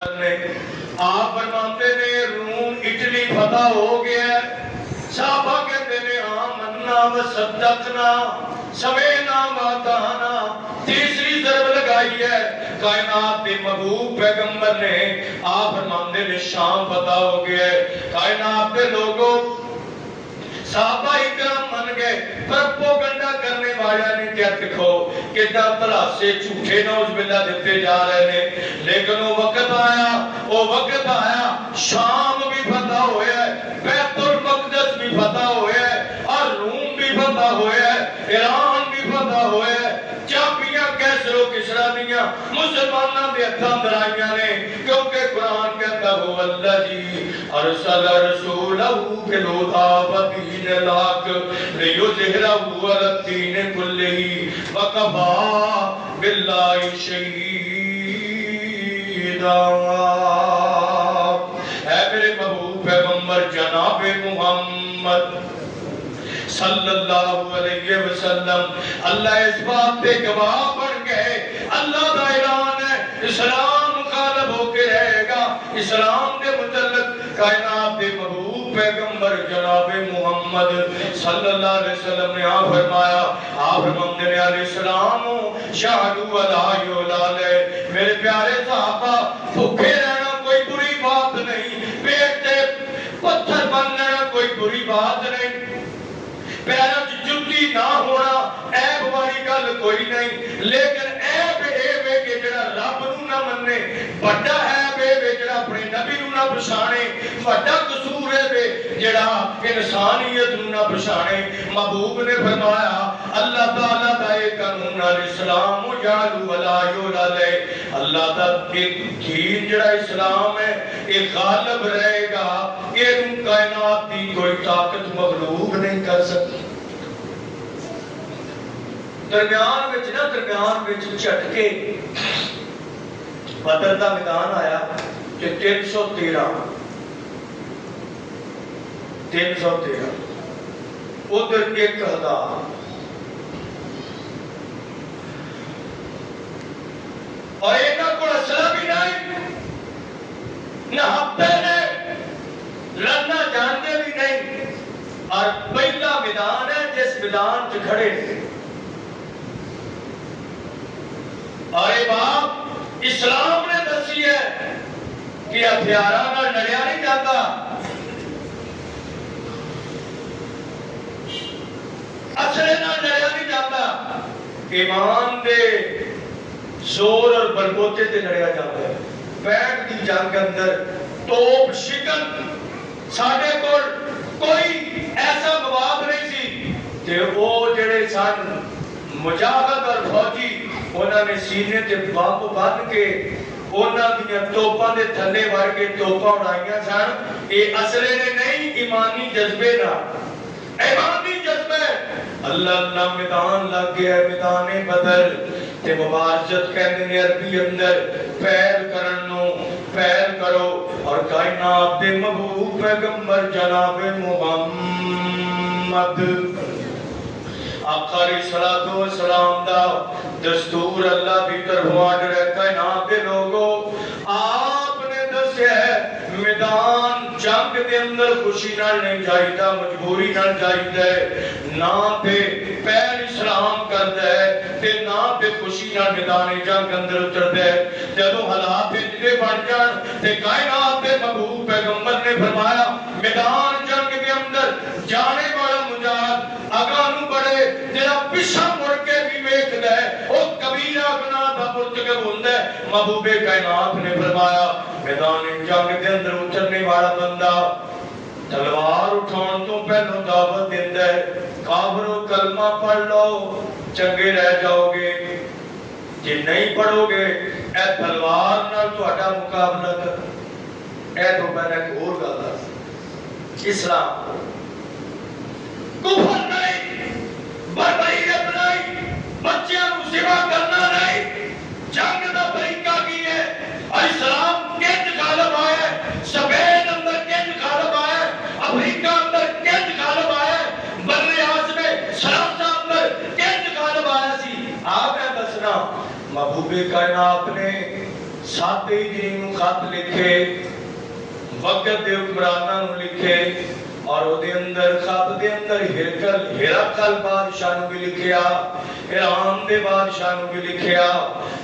آپ فرماتے نے روم اٹلی فتح ہو گیا ہے، صحابہ کہتے نے آمنا و صدقنا سمینا و اطعنا، تیسری ضرب لگائی ہے کائنات کے محبوب پیغمبر نے۔ آپ فرماتے نے شام فتح ہو گیا ہے، کائنات کے لوگوں صحابہ اکرام من گئے، پروپیگنڈا کرنے والا نے کیا دیکھو کتنا طرح سے جھوٹے نوز باللہ دیتے جا رہے ہیں، لیکن وہ وقت آیا شام بھی فتح ہویا ہے، بیت المقدس بھی فتح ہویا ہے، اور روم بھی فتح ہویا ہے، ایران بھی فتح ہویا ہے، چابیاں کیسر و کسرا دیاں مسلمانہ دے ہتھاں درائیاں نے، کیونکہ قرآن کہتا ہو الذی ارسل رسولہ بالہدی ودین الحق لیظہرہ علی الدین کلہ وکفی باللہ شہیدا۔ اے میرے محبوب پیغمبر جناب محمد صلی اللہ علیہ وسلم، اللہ اس بات پہ گواہ بن گئے، اللہ کا اعلان ہے اسلام غالب ہو کے رہے گا۔ اسلام کے متعلق کائنات کے محبوب پیغمبر جناب محمد صلی اللہ علیہ وسلم نے آپ فرمایا، آپ فرماتے ہیں علیہ السلام شہدوا لا الہ الا اللہ، میرے پیارے صحابہ بھوکے رہنا کوئی بری بات نہیں، پیٹ سے پتھر بن لینا کوئی بری بات نہیں، پیروں جُتی نہ ہونا عیب والی گل کوئی نہیں، لیکن عیب اے کہ جڑا رب نو نہ مننے، بڑا عیب اے جڑا اپنے نبی نو نہ پچھانے، بڑا قصور اے جڑا انسانیت نو نہ پچھانے۔ محبوب نے فرمایا اللہ تعالیٰ دا ایک قانون الاسلام یعلو ولا یعلی، اللہ دا دین جڑا اسلام ہے یہ غالب رہے گا، یہ کائنات دی کوئی طاقت مغلوب نہیں کر سکتی۔ درمیان وچ جھٹکے بدر دا میدان آیا کہ 313 ادھر 1000 اور اینا کو اسلحہ بھی نہیں، نہ ہفتے نے لڑنا جانتے بھی نہیں، اور پہلا میدان ہے جس میدان سے کھڑے تھے، اور یہ بات اسلام نے دسی ہے کہ ہتھیاراں نال لڑیا نہیں جاتا، اسلحے نال لڑیا نہیں جاتا، ایمان دے زور اور بلبوتے تے لڑیا جاتا ہے۔ بیٹھ دی جنگ اندر توپ شکن ساڈے کول کوئی ایسا مواد نہیں سی کہ وہ جڑے سن مجاہد اور فوجی انہوں نے سینے تے بمب بن کے انہوں نے توپاں دے تھلے وڑ کے توپاں اڑائیاں سن، یہ اسلحے نے نہیں، ایمانی جذبے نہ، ایمانی جذبے۔ اللہ میدان لگ گیا ہے، میدان بدر تے مبارزت کہندے نے عربی اندر پیر کرنو، پیر کرو، اور کائنات دے محبوب پیغمبر جناب محمد آقا علیہ الصلوۃ والسلام دا دستور اللہ بھی طرفاں رہتا کائنات دے لوگوں، آپ نے دسیا ہے میدان جنگ دے اندر خوشی نال نہیں جائیدا، مجبوری نال جائیدا ہے، نہ تے پیر اسلام کردا ہے تے نہ تے خوشی نال میدان جنگ اندر اتردا ہے۔ جدوں حالات اتنے بن جان تے کائنات دے محبوب پیغمبر نے فرمایا میدان جنگ کے اندر جانے والا مجاہد اگاں نوں بڑھے، جڑا پیچھے مڑ کے بھی ویکھدا ہے او کبیرہ گناہ دا مرتکب ہوندا ہے۔ محبوب کائنات نے فرمایا میدان جنگ کے اندر اترنے والا بندہ تلوار اٹھان تو پہلو دعوت دیتا ہے کافرو کلمہ پڑھ لو چنگے رہ جاؤ گے، جے نہیں پڑھو گے اے تلوار نال تہاڈا مقابلہ کر۔ اے تو میں نے ایک اور گل دس، اسلام کفر نہیں، بربریت نہیں، بچیاں کو سوا کرنا نہیں، جنگ دا طریقہ کی ہے، اور اسلام کیج غالب آیا ہے، سپین اندر کیج غالب آیا ہے، افریقہ اندر کیج غالب آیا ہے، بر اعظم سلاسہ اندر کیج غالب آیا سی۔ آپ نے دسنا محبوب کائنات نے 7 ہجری نو خط لکھے وقت دے حکمراناں نو لکھے اور او دے اندر خط دے اندر ہرقل بادشاہ نو بھی لکھیا ایران دے بادشاہ نو بھی لکھیا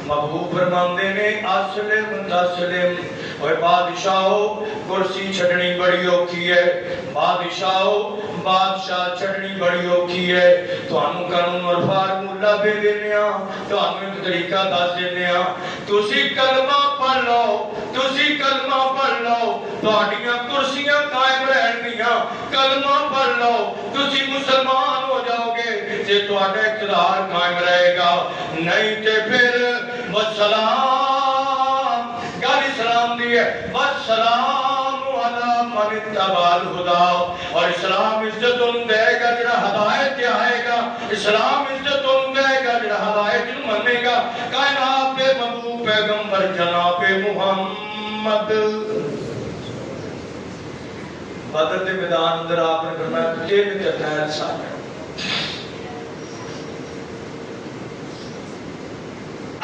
محبوب فرماندے نے اسلم تسلم اوے بادشاہو کرسی چھڈنی بڑی اوکھی ہے بادشاہو بادشاہ چھڈنی بڑی اوکھی ہے تانوں قانون اور فارمولا دے دینے ہاں تانوں ایک طریقہ دس دینے ہاں تسی کلمہ پڑھ لو تسی کلمہ پڑھ لو تہاڈیاں کرسیاں قائم رہنگیاں کلمہ پڑھ لو تسی مسلمان ہو جاؤ گے جے تہاڈا اقتدار قائم رہے گا نہیں تے پھر والسلام گل اسلام دی ہے والسلام علی من اتبع الہدی اور اسلام عزت ان دے گا جڑا ہدایت تے آئے گا اسلام عزت ان دے گا جڑا ہدایت نو منے گا کائنات دے محبوب پیغمبر جناب محمد بدر دے میدان اندر آپ نے فرمایا 3 جرنیل سامنے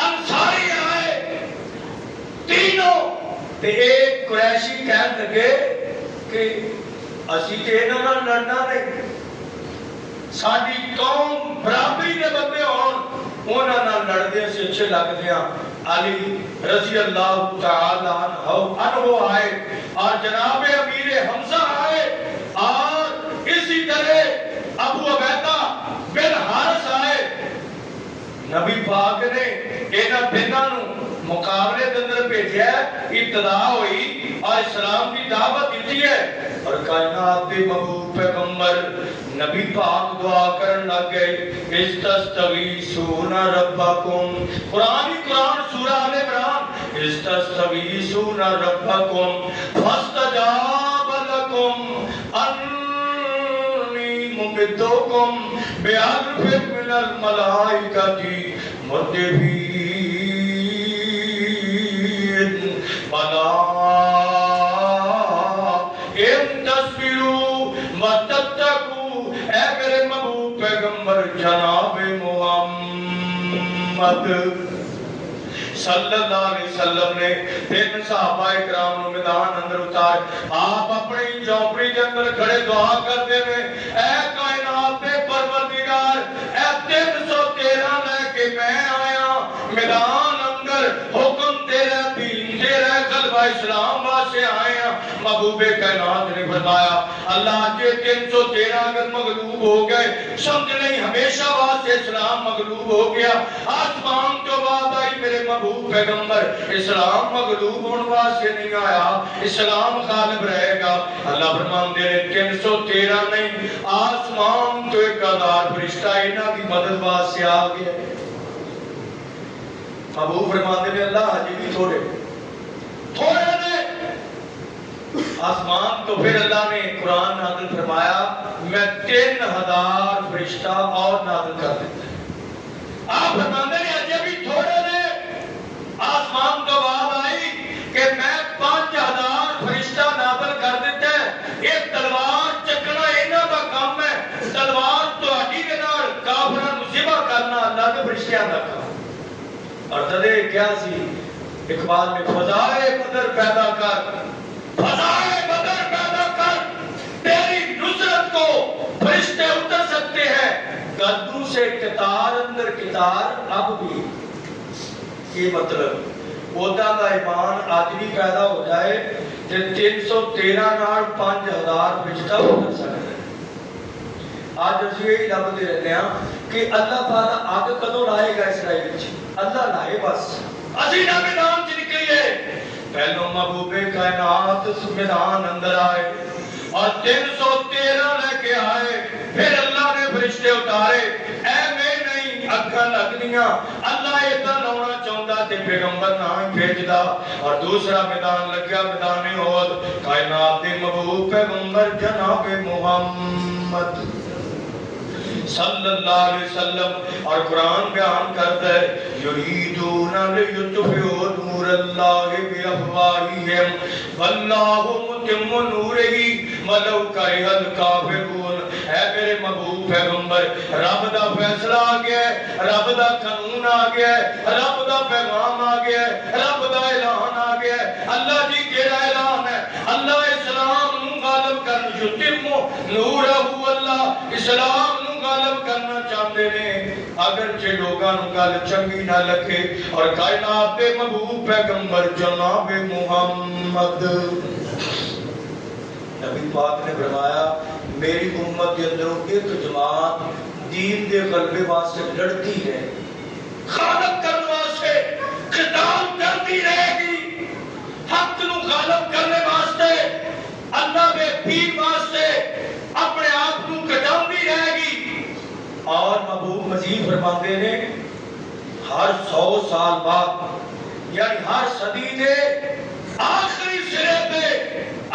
انصاری آئے تینوں تے ایک قریشی کہنے لگے کہ اسی تے انہاں نال لڑنا نہیں ساڈی قوم برابری دے بندے ہون انہاں نال لڑدے اسی اچھے لگدے ہاں علی رضی اللہ تعالی عنہ آئے اور جناب امیر حمزہ آئے اور اسی طرح ابو عبیدہ بن حارث آئے نبی پاک نے انہاں تیناں نو مقابلے کے اندر بھیجا ہے ابتدا ہوئی اور اسلام کی دعوت دیتی ہے اور کائنات کے محبوب پیغمبر نبی پاک دعا کرن لگ گئے استستغیثون ربکم قرآن سورہ آل عمران استستغیثون ربکم فاستجاب لکم انی ممدکم بِأَلْفٍ مِّنَ الْمَلَائِكَةِ مُرْدِفِينَ بلا ان تصبروا وتتقوا اے میرے محبوب پیغمبر جناب محمد صلی اللہ علیہ وسلم نے 3 صحابہ اکرام نو میدان اندر اتار آپ اپنی جھونپڑی کے اندر کھڑے دعا کرتے ہیں اے کائنات دے پروردگار اے 313 لے کے میں آیا میدان اندر حکم تیرا دین تیرا غلبہ اسلام واسطے آئے ہیں محبوب کائنات نے فرمایا اللہ جے 313 اگر مغلوب ہو گئے سمجھ نہیں ہمیشہ واسطے اسلام مغلوب ہو گیا آسمان تو بعد آئی میرے محبوب پیغمبر اسلام مغلوب ہونے واسطے نہیں آیا اسلام غالب رہے گا اللہ فرمان دے 313 نہیں آسمان تو 1000 فرشتہ انہاں کی مدد واسطے آ گیا محبوب فرمان دے اللہ حجی بھی تھوڑے نے آسمان تو پھر اللہ نے قرآن نازل فرمایا میں 3000 فرشتہ اور نازل کر دیتا ہے آپ فرماندے نے اجے بھی تھوڑے نے آسمان تو بعد آئی کہ میں 5000 فرشتہ نازل کر دیتا ہے ایک تلوار چکنا انہاں کا کام ہے تلوار تو ہڈی کے نال کافراں نو ذبح کرنا اللہ کے فرشتیاں دا کام اور تدے کیا سی اقبال میں فضائے بدر پیدا کر فضائے بدر پیدا کر تیری نصرت کو فرشتے اتر سکتے ہیں گردوں سے کتار اندر کتار اب بھی یہ مطلب اودا کا ایمان آج بھی پیدا ہو جائے کہ 313 نار 5000 فرشتہ اتر سکتے ہیں آج اسی یہی لبتے رہتے ہیں کہ اللہ تعالیٰ آگ کدوں لائے گا اسرائیل اللہ لائے بس عزیزہ میدان سے نکلیے پہلو محبوب کائنات میدان اندر آئے اور 313 لے کے آئے پھر اللہ نے فرشتے اتارے اے میں نہیں اکھا لگنیاں اللہ اتنا لاؤنا چاہتا تے پیغمبر نہ بھیجدا اور دوسرا میدان لگیا میدان احد کائنات دے محبوب پیغمبر جناب محمد صلی اللہ علیہ وسلم اور قرآن بیان کرتا ہے یریدون لیطفئوا نور نور اللہ بافواہہم واللہ متم نورہ ولو کرہ الکافرون۔ اے میرے محبوب پیغمبر، رب دا فیصلہ آ گیا ہے، رب دا قانون آ گیا ہے، رب دا پیغام آ گیا ہے، رب دا اعلان آ گیا ہے۔ اللہ جی کیڑا اعلان ہے؟ اللہ اسلام نو غالب کرنا، یتم نورہ، اللہ اسلام نو غالب کرنا چاہتے ہیں۔ اگرچہ لوگاں نو گل چنگی نہ لگے، اور کائنات دے محبوب پیغمبر جناب محمد، نبی پاک نے فرمایا میری امت کے اندروں ایک جماعت دین دے غلبے واسطے لڑتی ہے، غالب کرنے واسطے قتال کرتی رہے گی، حق نو غالب کرنے واسطے، اللہ دے دین واسطے اپنے آپ کو کٹاندی رہے گی۔ اور محبوب مزید فرماتے ہیں ہر 100 سال بعد، یعنی ہر صدی دے آخری سرے پہ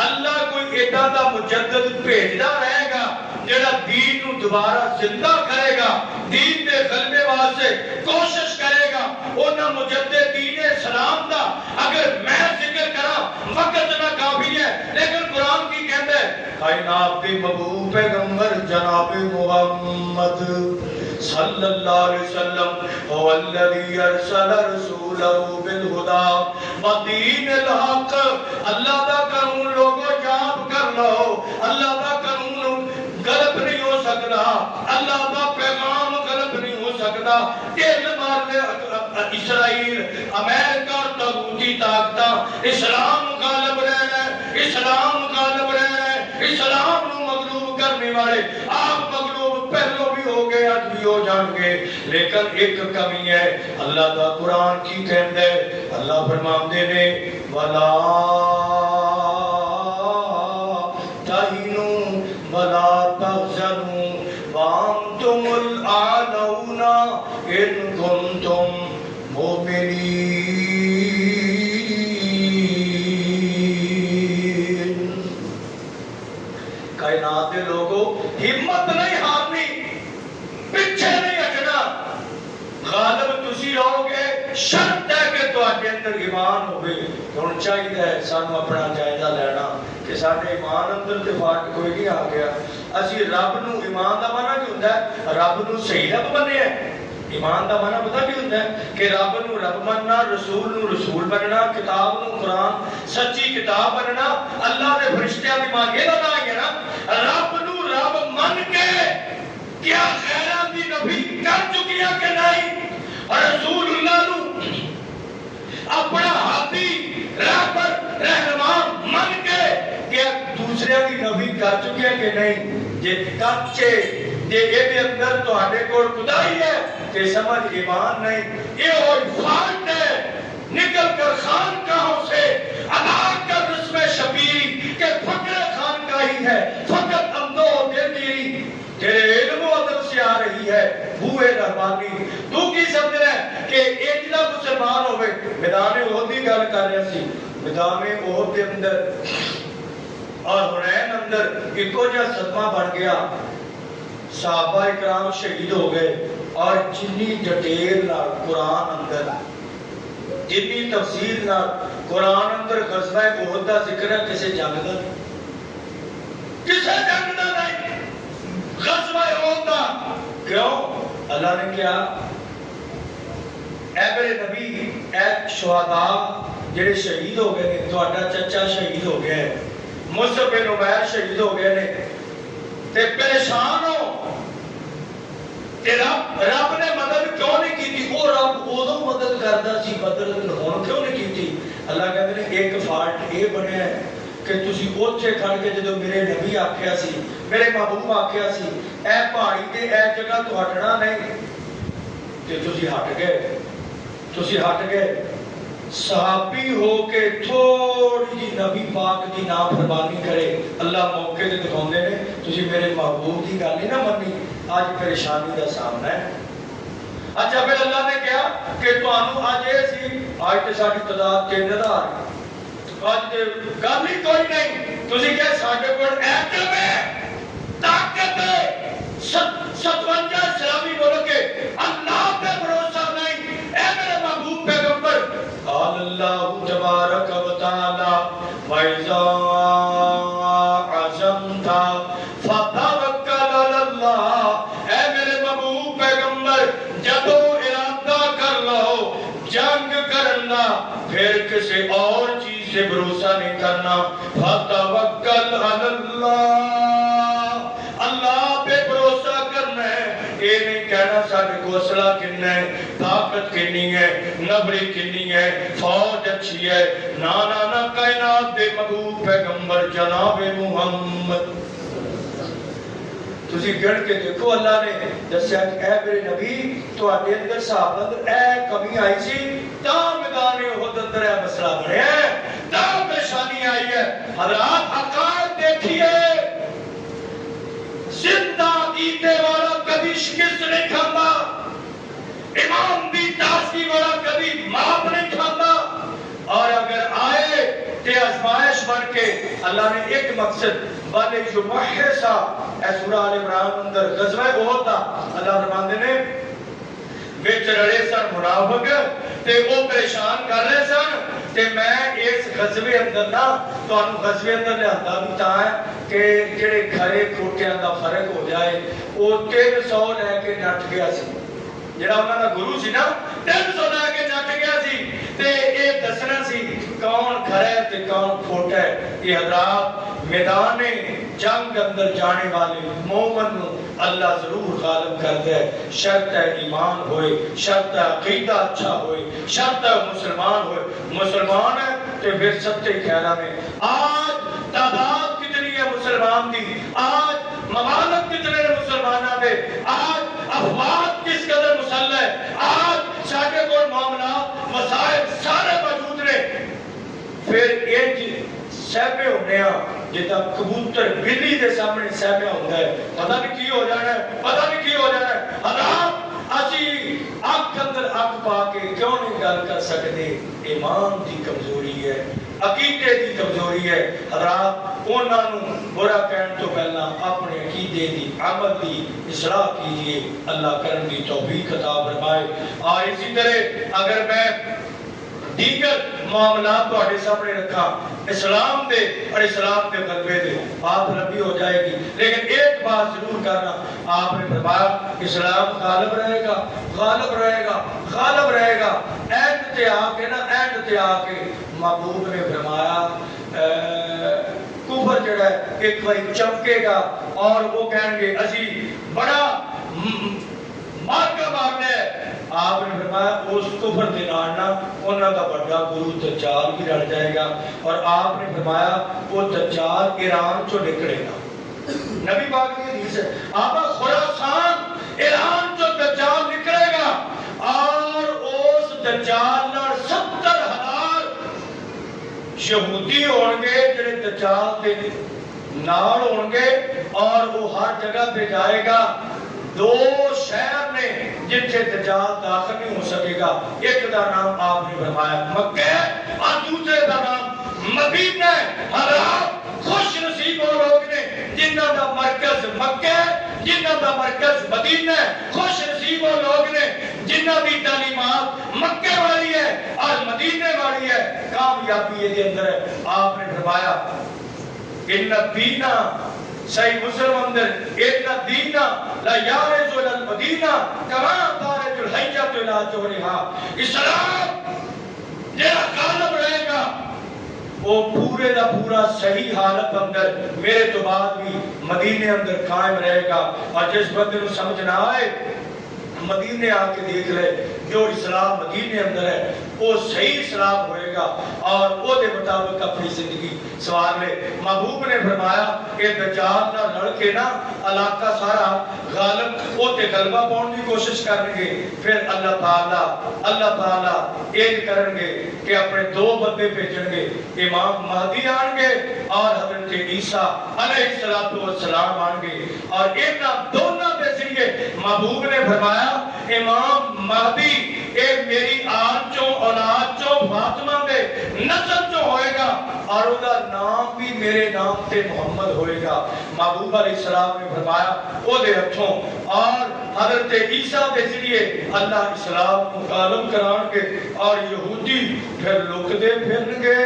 اللہ کوئی ایڈا دا مجدد بھیجدا رہے گا جڑا دین نو دوبارہ زندہ کرے گا، دین دے غلبے واسطے کوشش کرے گا۔ انہاں مجدد دین اسلام دا اگر میں ذکر کراں وقت نہ کافی ہے، لیکن قرآن کی کہتا ہے کائنات کے محبوب پیغمبر جناب محمد صلی اللہ علیہ وسلم هو الذي ارسل رسوله بالهدى ودین الحق۔ اللہ دا قانون لوگوں یاد کر لو، اللہ دا قانون غلط نہیں ہو سکتا، اللہ دا پیغام غلط نہیں ہو سکتا۔ ٹھل مار لے اسرائیل، امریکہ اور طاغوتی طاقتاں، اسلام غالب رہنا ہے، اسلام غالب رہنا ہے، اسلام نو مغلوب کرنے والے آپ مغلوب پہلو بھی ہو گئے، آج بھی ہو جان گے، لیکن ایک کمی ہے۔ اللہ دا قرآن کی کہندہ ہے، اللہ فرماندے نے وَلَا تَهِنُوا وَلَا تَحْزَنُوا وَأَنْتُمُ الْأَعْلَوْنَ إِن كُنتُم مُؤْمِنِينَ۔ کائنات کے لوگوں ہمت نہیں ہارنی، پیچھے نہیں ہٹنا، غالب تسی رہو گے، شرط ہے کہ تواڈے اندر ایمان ہوئے۔ ہن چاہیے سانو اپنا جائزہ لینا کہ ساڈے ایمان اندر تے فرق کوئی نہیں آ گیا۔ اسی رب نو ایمان دا معنی کی ہوندا ہے؟ رب نو صحیح رب منیا ہے۔ ایمان دا معنی پتہ کی ہوندا ہے؟ کہ رب نو رب مننا، رسول نو رسول مننا، کتاب نو قرآن سچی کتاب مننا، اللہ دے فرشتیاں دی مان یہ نہ ہے نا، رب نو رب من کے کیا غیراں دی نبی کر چکیا کہ نہیں، اور رسول اللہ نو اپنا ہاتھی رہبر رہنما من کے کیا دوسرے دی نبی کر چکیا کہ نہیں؟ جے کچے جے اے اندر تو ہڈے کول خدائی ہے کہ سمجھ ایمان نہیں، یہ اور فالٹ ہے۔ نکل کر خانقاہوں سے ادا کر رسم شبیری کہ فقر خانقاہی ہے، فقط امدو دلگیری تیرے علم و ادب سے آ رہی ہے بوئے رحمانی۔ تو کی سمجھ رہے ہیں کہ ایجنا مسلمان ہوئے؟ میدان احد کی گل کر رہے سی، میدان احد کے اندر اور حنین اندر ایکو جہا صدمہ بن گیا، صحابہ اکرام شہید ہو گئے، اور جنی ڈیٹیل نال قرآن اندر، جنی تفصیل نال قرآن اندر غزوہ احد دا ذکر ہے، کسے جنگ دا کسے جنگ دا نہیں، غزوہ احد دا۔ کیوں؟ اللہ نے کیا اے میرے نبی، اے شہداء جڑے شہید ہو گئے نے، تہاڈا چچا شہید ہو گیا ہے، مصعب بن عمیر شہید ہو گئے نے، تے پریشان ہو، تے رب نے مدد کیوں نہیں کی تھی؟ وہ رب ادو مدد کرتا سی، مدد ہن کیوں نہیں کی تھی؟ اللہ کہتے ہیں ایک فالٹ یہ بنیا ہے کہ تسی اوتھے کھڑ کے جدو میرے نبی آکھیا سی، میرے محبوب آکھیا سی اے پہاڑی تے اے جگہ تو ہٹنا نہیں، تے تسی ہٹ گئے، تسی ہٹ گئے۔ صحابی ہو کے تھوڑی جی نبی پاک دی نافرمانی کرے، اللہ موقع تے دکھاندے نے تسی میرے محبوب دی گل نہیں نہ منی، آج پریشانی دا سامنا ہے۔ اچھا پھر اللہ نے کہا کہ تانوں اج اے سی، اج تے ساڈی تعداد 3000 اج تے گل ہی کوئی نہیں، تسی کہ ساڈے کول ایٹم ہے، طاقت ہے، 57 اسلامی ملک ہے، اللہ پہ بھروسہ نہیں۔ اے میرے محبوب پیغمبر قال اللہ وَإِذَا عَزَمْتَ فَتَوَكَّلْ عَلَى اللَّهِ۔ اے میرے محبوب پیغمبر، جدو ارادہ کر لو جنگ کرنا، پھر کسی اور چیز سے بھروسہ نہیں کرنا۔ فَتَوَكَّلْ عَلَى اللَّهِ، اللہ پہ بھروسہ کرنا ہے۔ یہ نہیں کہنا ساڑھے کو اسلحہ کننا ہے، طاقت کنی ہے، نبری کنی ہے، فوج اچھی ہے، نا کائنات دے محبوب پیغمبر جناب محمد تسی گڑھ کے دیکھو، اللہ نے دسیا کہ اے میرے نبی تو آٹے اندر صحابہ اندر اے کمی آئی سی، تا میدان احد اندر اے مسئلہ بڑھے ہیں، تا پریشانی آئی ہے۔ حضرات حقائق دیکھیے، زندہ عقیدے والا کبھی شکست نہیں کھاتا، امام دی تازگی والا کبھی ماپ نہیں کھاتا، اور اگر آئے تے آزمائش بن کے اللہ نے ایک مقصد والے جو محسا اے سورہ آل عمران اندر غزوہ احد دا اللہ فرماندے نے وچ رڑے سن منافق تے وہ پریشان کر رہے سن تے میں اس غزوے اندر نا تانوں غزوے اندر لہاندا بھی تا ہے کہ جڑے کھرے کھوٹیاں دا فرق ہو جائے وہ 300 لے کے نٹ گیا سی، جڑا انہاں دا گرو سی نا 300 لے کے نٹ گیا سی تے اے دسنا سی کون کھرا ہے تے کون کھوٹا ہے۔ یہ حضرات میدان جنگ اندر جانے والے مومن نو اللہ ضرور غالب کر دے، شرط ہے ایمان ہوئے، شرط ہے عقیدہ اچھا ہوئے، شرط ہے مسلمان ہوئے۔ مسلمان ہے تے پھر ستے خیرہ میں آج تعداد کتنی ہے مسلمان دی، آج ممالک کتنے مسلمانہ دے، آج افواد کس قدر مسلح ہے، آج ساڑھے کو معاملات مسائل سارے موجود نے، پھر ایک سہمے ہونے ہاں جتا کبوتر بلی دے سامنے سہمے ہوتا ہے، پتہ نہیں کی ہو جانا ہے، پتہ نہیں کی ہو جانا ہے۔ حضرات اسی آنکھ اندر آنکھ پا کے کیوں نہیں گل کر سکتے؟ ایمان دی کمزوری ہے، عقیدے دی کمزوری ہے۔ حضرات انہاں نو برا کہن تو پہلا اپنے عقیدے دی عمل دی اصلاح کیجئے، اللہ کرن دی توفیق عطا فرمائے۔ اور اسی طرح اگر میں دیگر معاملات تو آٹے سامنے رکھا اسلام دے اور اسلام دے غلبے دے بات لمبی ہو جائے گی، لیکن ایک بات ضرور کرنا، آپ نے فرمایا اسلام غالب رہے گا، غالب رہے گا، غالب رہے گا۔ اینڈ تے آکے نا، اینڈ تے آکے محبوب نے فرمایا کفر جڑا ہے ایک بار چمکے گا اور وہ کہیں گے اسی بڑا مارکہ مارنے ہے۔ آپ نے فرمایا اس کفر دے نارنا انہاں کا بڑا گروہ دجال بھی رڑ جائے گا، اور آپ نے فرمایا وہ دجال ایران چو نکلے گا۔ نبی پاک کی حدیث ہے آبا خراسان ایران چو دجال نکلے گا، اور اس دجال نار 70,000 یہودی ہونگے جنہیں دجال دے نال ہونگے، اور وہ ہر جگہ پہ جائے گا۔ دو شہر نے جتھے دجال داخل نہیں ہو سکے گا، ایک دا نام آپ نے فرمایا مکہ اور دوسرے دا نام مدینہ۔ حضرات خوش نصیب وہ لوگ نے جنہاں دا مرکز مکہ، جنہاں دا مرکز مدینہ، خوش نصیب وہ لوگ نے جنہاں دی تعلیمات مکہ والی ہے اور مدینہ والی ہے، کامیابی یہ دے اندر ہے۔ آپ نے فرمایا ان الدینہ صحیح مسلم اندر ان الدینہ لا یارز الالمدینہ کما دارج الحیجت الى جوہرہا، اسلام جہاں غالب رہے گا وہ پورے دا پورا صحیح حالت اندر میرے تو بعد بھی مدینے اندر قائم رہے گا۔ اور جس بندے نو سمجھ نہ آئے مدینے آ کے دیکھ لے، جو اسلام مدینے اندر ہے وہ صحیح اسلام ہوئے گا اور وہ دے مطابق اپنی زندگی سوار لے۔ محبوب نے فرمایا کہ دجال نہ لڑ کے نا علاقہ سارا غالب ہوتے غلبہ پاؤں کی کوشش کریں گے، پھر اللہ تعالیٰ ایک کریں گے کہ اپنے دو بندے بھیجیں گے، امام مہدی آن گے اور حضرت عیسیٰ علیہ السلام آن گے، اور ان دونوں کے ذریعے محبوب نے فرمایا امام مہدی ایک میری آل چوں اولاد چوں فاطمہ دے نسل چوں ہوئے گا، اور وہ دا نام بھی میرے نام تے محمد ہوئے گا۔ محبوب علیہ السلام نے فرمایا وہ دے ہتھوں اور حضرت عیسیٰ دے ذریعے اللہ اسلام مقالم کران گے، اور یہودی پھر لک دے پھرن گے،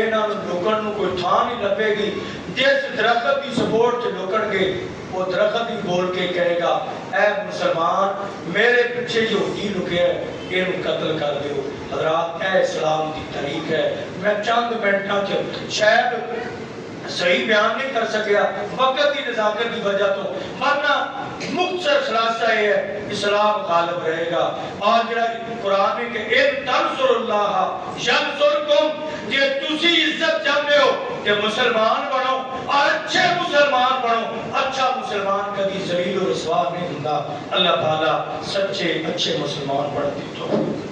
انہاں نوں لکن نوں کوئی تھاں نہیں لبے گی. جس درخت کی سپورٹ سے لکن گے وہ درخت ہی بول کے کہے گا اے مسلمان میرے پیچھے یہودی لکیا ہے یہ قتل کر دیو. حضرات اے اسلام کی تاریخ ہے. میں چند منٹوں سے شاید صحیح بیان نہیں کر سکیا وقت کی نزاکت کی وجہ تو، ورنہ مختصر خلاصہ یہ ہے اسلام غالب رہے گا. اور جڑا قرآن میں کہ ان تنصر اللہ ینصرکم، یہ تسی عزت چاہتے ہو کہ مسلمان بنو اور اچھے مسلمان بنو. اچھا مسلمان کبھی ذلیل و رسوا نہیں ہوتا. اللہ تعالیٰ سچے اچھے مسلمان بن دیتا.